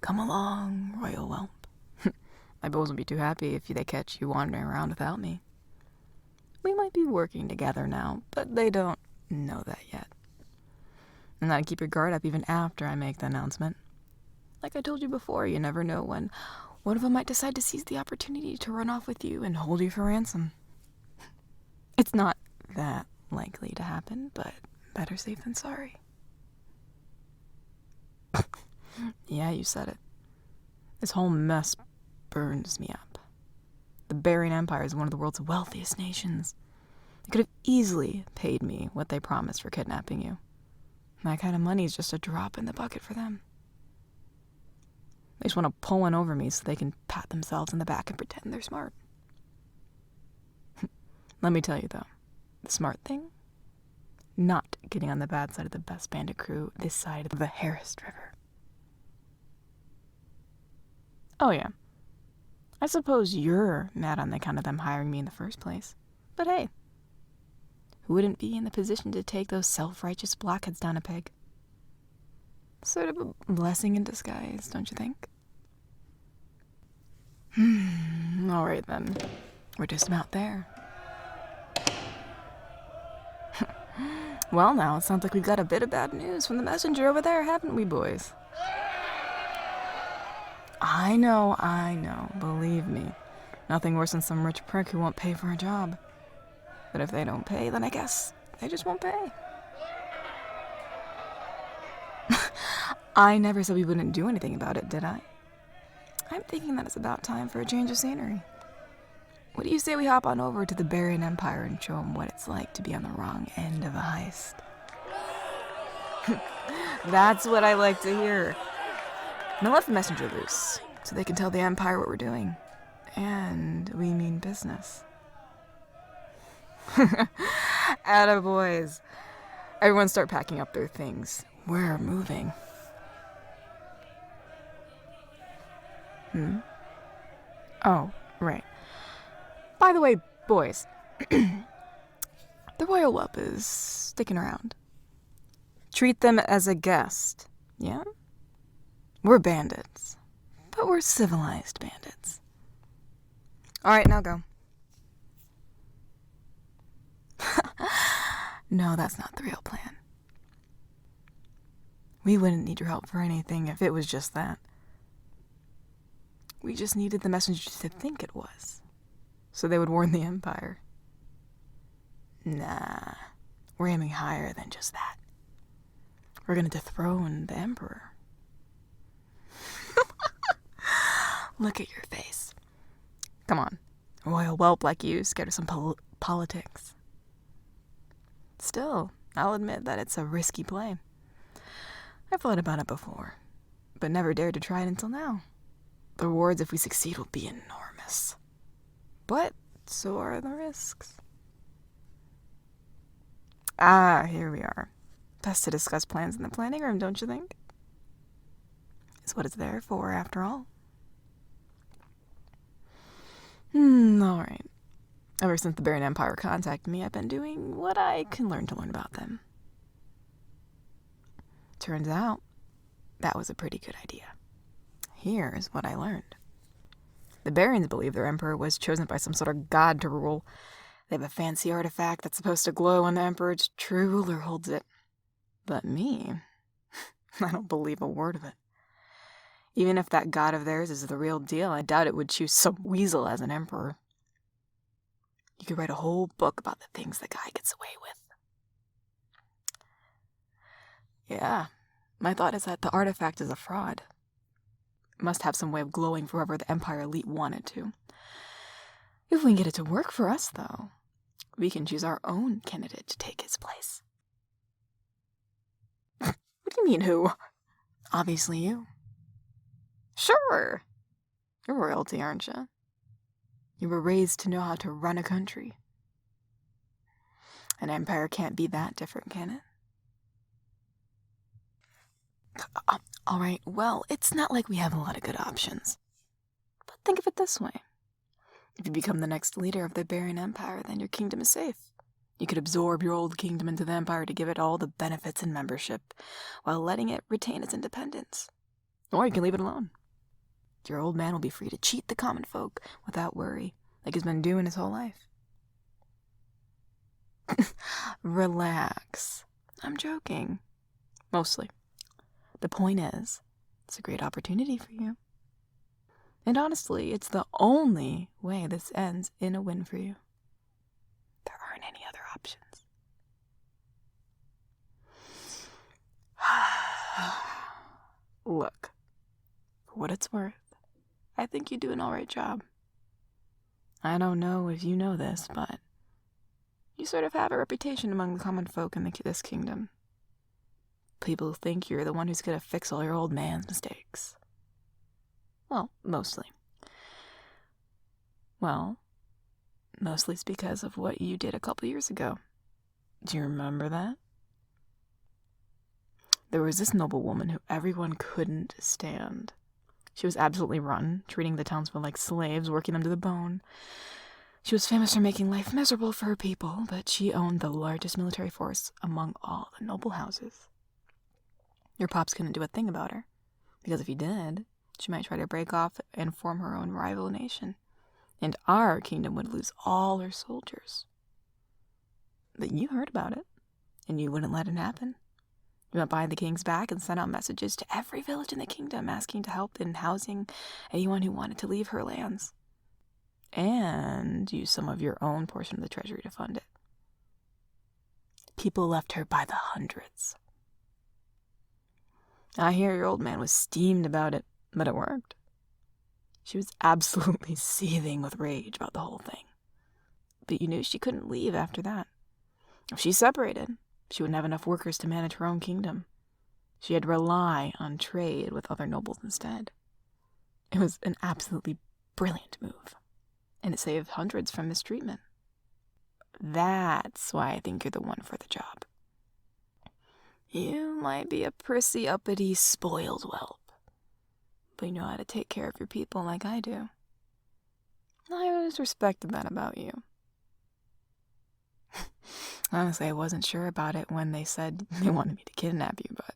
Come along, royal whelp. My boys will be too happy if they catch you wandering around without me. We might be working together now, but they don't know that yet. And I'd keep your guard up even after I make the announcement. Like I told you before, you never know when one of them might decide to seize the opportunity to run off with you and hold you for ransom. It's not that likely to happen, but better safe than sorry. Yeah, you said it. This whole mess burns me up. The Barian Empire is one of the world's wealthiest nations. They could have easily paid me what they promised for kidnapping you. That kind of money is just a drop in the bucket for them. They just want to pull one over me so they can pat themselves on the back and pretend they're smart. Let me tell you, though, the smart thing? Not getting on the bad side of the best bandit crew this side of the Harris River. Oh, yeah. I suppose you're mad on account of them hiring me in the first place. But hey, who wouldn't be in the position to take those self-righteous blockheads down a peg? Sort of a blessing in disguise, don't you think? All right, then. We're just about there. Well, now, it sounds like we've got a bit of bad news from the messenger over there, haven't we, boys? I know. Believe me. Nothing worse than some rich prick who won't pay for a job. But if they don't pay, then I guess they just won't pay. I never said we wouldn't do anything about it, did I? I'm thinking that it's about time for a change of scenery. What do you say we hop on over to the Barian Empire and show them what it's like to be on the wrong end of a heist? That's what I like to hear. Now let the messenger loose, so they can tell the Empire what we're doing. And we mean business. Attaboys. Everyone start packing up their things. We're moving. Oh, right. By the way, boys, the royal whelp is sticking around. Treat them as a guest, yeah? We're bandits, but we're civilized bandits. All right, now go. No, that's not the real plan. We wouldn't need your help for anything if it was just that. We just needed the messenger to think it was, so they would warn the Empire. Nah, we're aiming higher than just that. We're gonna dethrone the Emperor. Look at your face. Come on, a royal whelp like you, scared of some politics. Still, I'll admit that it's a risky play. I've thought about it before, but never dared to try it until now. The rewards if we succeed will be enormous. But so are the risks. Here we are. Best to discuss plans in the planning room, don't you think? It's what it's there for, after all. Alright. Ever since the Barian Empire contacted me, I've been doing what I can learn about them. Turns out, that was a pretty good idea. Here's what I learned. The Barians believe their emperor was chosen by some sort of god to rule. They have a fancy artifact that's supposed to glow when the emperor's true ruler holds it. But me, I don't believe a word of it. Even if that god of theirs is the real deal, I doubt it would choose some weasel as an emperor. You could write a whole book about the things the guy gets away with. Yeah, my thought is that the artifact is a fraud. It must have some way of glowing for whoever the Empire elite wanted to. If we can get it to work for us, though, we can choose our own candidate to take his place. What do you mean, who? Obviously you. Sure. You're royalty, aren't you? You were raised to know how to run a country. An empire can't be that different, can it? All right, well, it's not like we have a lot of good options. But think of it this way. If you become the next leader of the Barian Empire, then your kingdom is safe. You could absorb your old kingdom into the Empire to give it all the benefits and membership, while letting it retain its independence. Or you can leave it alone. Your old man will be free to cheat the common folk without worry, like he's been doing his whole life. Relax. I'm joking. Mostly. The point is, it's a great opportunity for you. And honestly, it's the only way this ends in a win for you. There aren't any other options. Look, for what it's worth, I think you do an alright job. I don't know if you know this, but you sort of have a reputation among the common folk in this kingdom. People think you're the one who's going to fix all your old man's mistakes. Well, mostly. Mostly it's because of what you did a couple years ago. Do you remember that? There was this noble woman who everyone couldn't stand. She was absolutely rotten, treating the townsmen like slaves, working them to the bone. She was famous for making life miserable for her people, but she owned the largest military force among all the noble houses. Your pops couldn't do a thing about her, because if he did, she might try to break off and form her own rival nation, and our kingdom would lose all her soldiers. But you heard about it, and you wouldn't let it happen. You went behind the king's back and sent out messages to every village in the kingdom asking to help in housing anyone who wanted to leave her lands, and used some of your own portion of the treasury to fund it. People left her by the hundreds. I hear your old man was steamed about it, but it worked. She was absolutely seething with rage about the whole thing. But you knew she couldn't leave after that. If she separated, she wouldn't have enough workers to manage her own kingdom. She had to rely on trade with other nobles instead. It was an absolutely brilliant move, and it saved hundreds from mistreatment. That's why I think you're the one for the job. You might be a prissy, uppity, spoiled whelp, but you know how to take care of your people like I do. I always respected that about you. Honestly, I wasn't sure about it when they said they wanted me to kidnap you, but,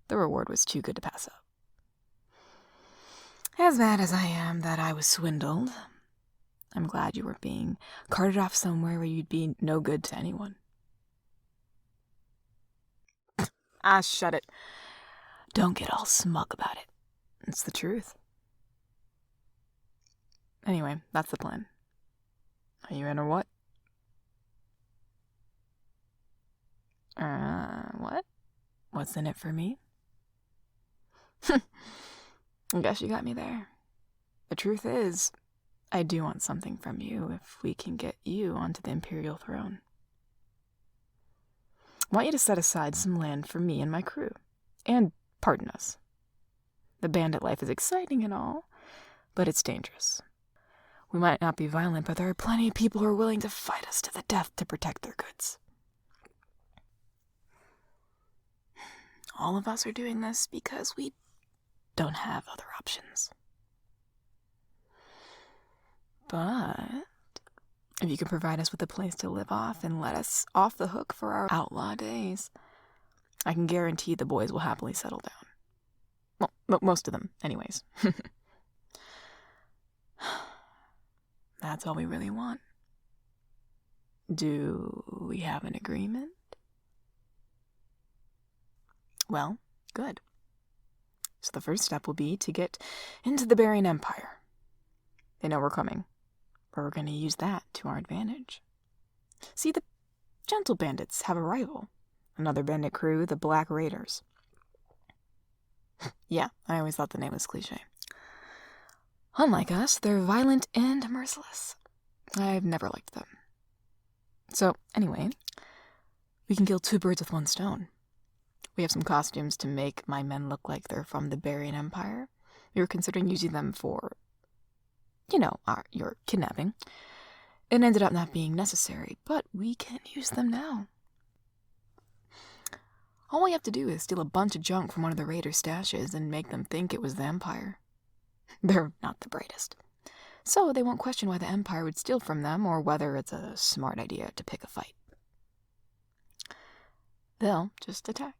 the reward was too good to pass up. As mad as I am that I was swindled, I'm glad you were being carted off somewhere where you'd be no good to anyone. Shut it. Don't get all smug about it. It's the truth. Anyway, that's the plan. Are you in or what? What? What's in it for me? I guess you got me there. The truth is, I do want something from you if we can get you onto the imperial throne. I want you to set aside some land for me and my crew. And pardon us. The bandit life is exciting and all, but it's dangerous. We might not be violent, but there are plenty of people who are willing to fight us to the death to protect their goods. All of us are doing this because we don't have other options. But if you can provide us with a place to live off and let us off the hook for our outlaw days, I can guarantee the boys will happily settle down. Well, most of them, anyways. That's all we really want. Do we have an agreement? Well, good. So the first step will be to get into the Barian Empire. They know we're coming, but we're going to use that to our advantage. See, the gentle bandits have a rival. Another bandit crew, the Black Raiders. Yeah, I always thought the name was cliché. Unlike us, they're violent and merciless. I've never liked them. So, anyway, we can kill two birds with one stone. We have some costumes to make my men look like they're from the Barian Empire. We were considering using them for, your kidnapping. It ended up not being necessary, but we can use them now. All we have to do is steal a bunch of junk from one of the raiders' stashes and make them think it was the Empire. They're not the brightest, so they won't question why the Empire would steal from them or whether it's a smart idea to pick a fight. They'll just attack.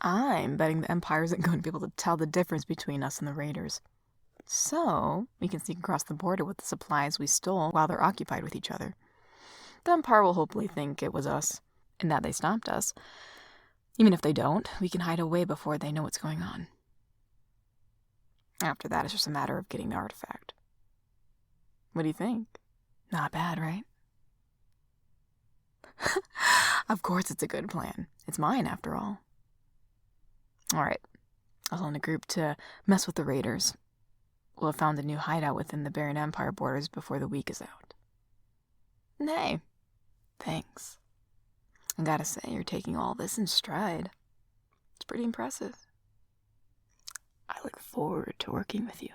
I'm betting the Empire isn't going to be able to tell the difference between us and the raiders. So, we can sneak across the border with the supplies we stole while they're occupied with each other. The Empire will hopefully think it was us, and that they stopped us. Even if they don't, we can hide away before they know what's going on. After that, it's just a matter of getting the artifact. What do you think? Not bad, right? Of course it's a good plan. It's mine, after all. Alright, I'll send a group to mess with the raiders. We'll have found a new hideout within the Barren Empire borders before the week is out. And hey, thanks. I gotta say, you're taking all this in stride. It's pretty impressive. I look forward to working with you.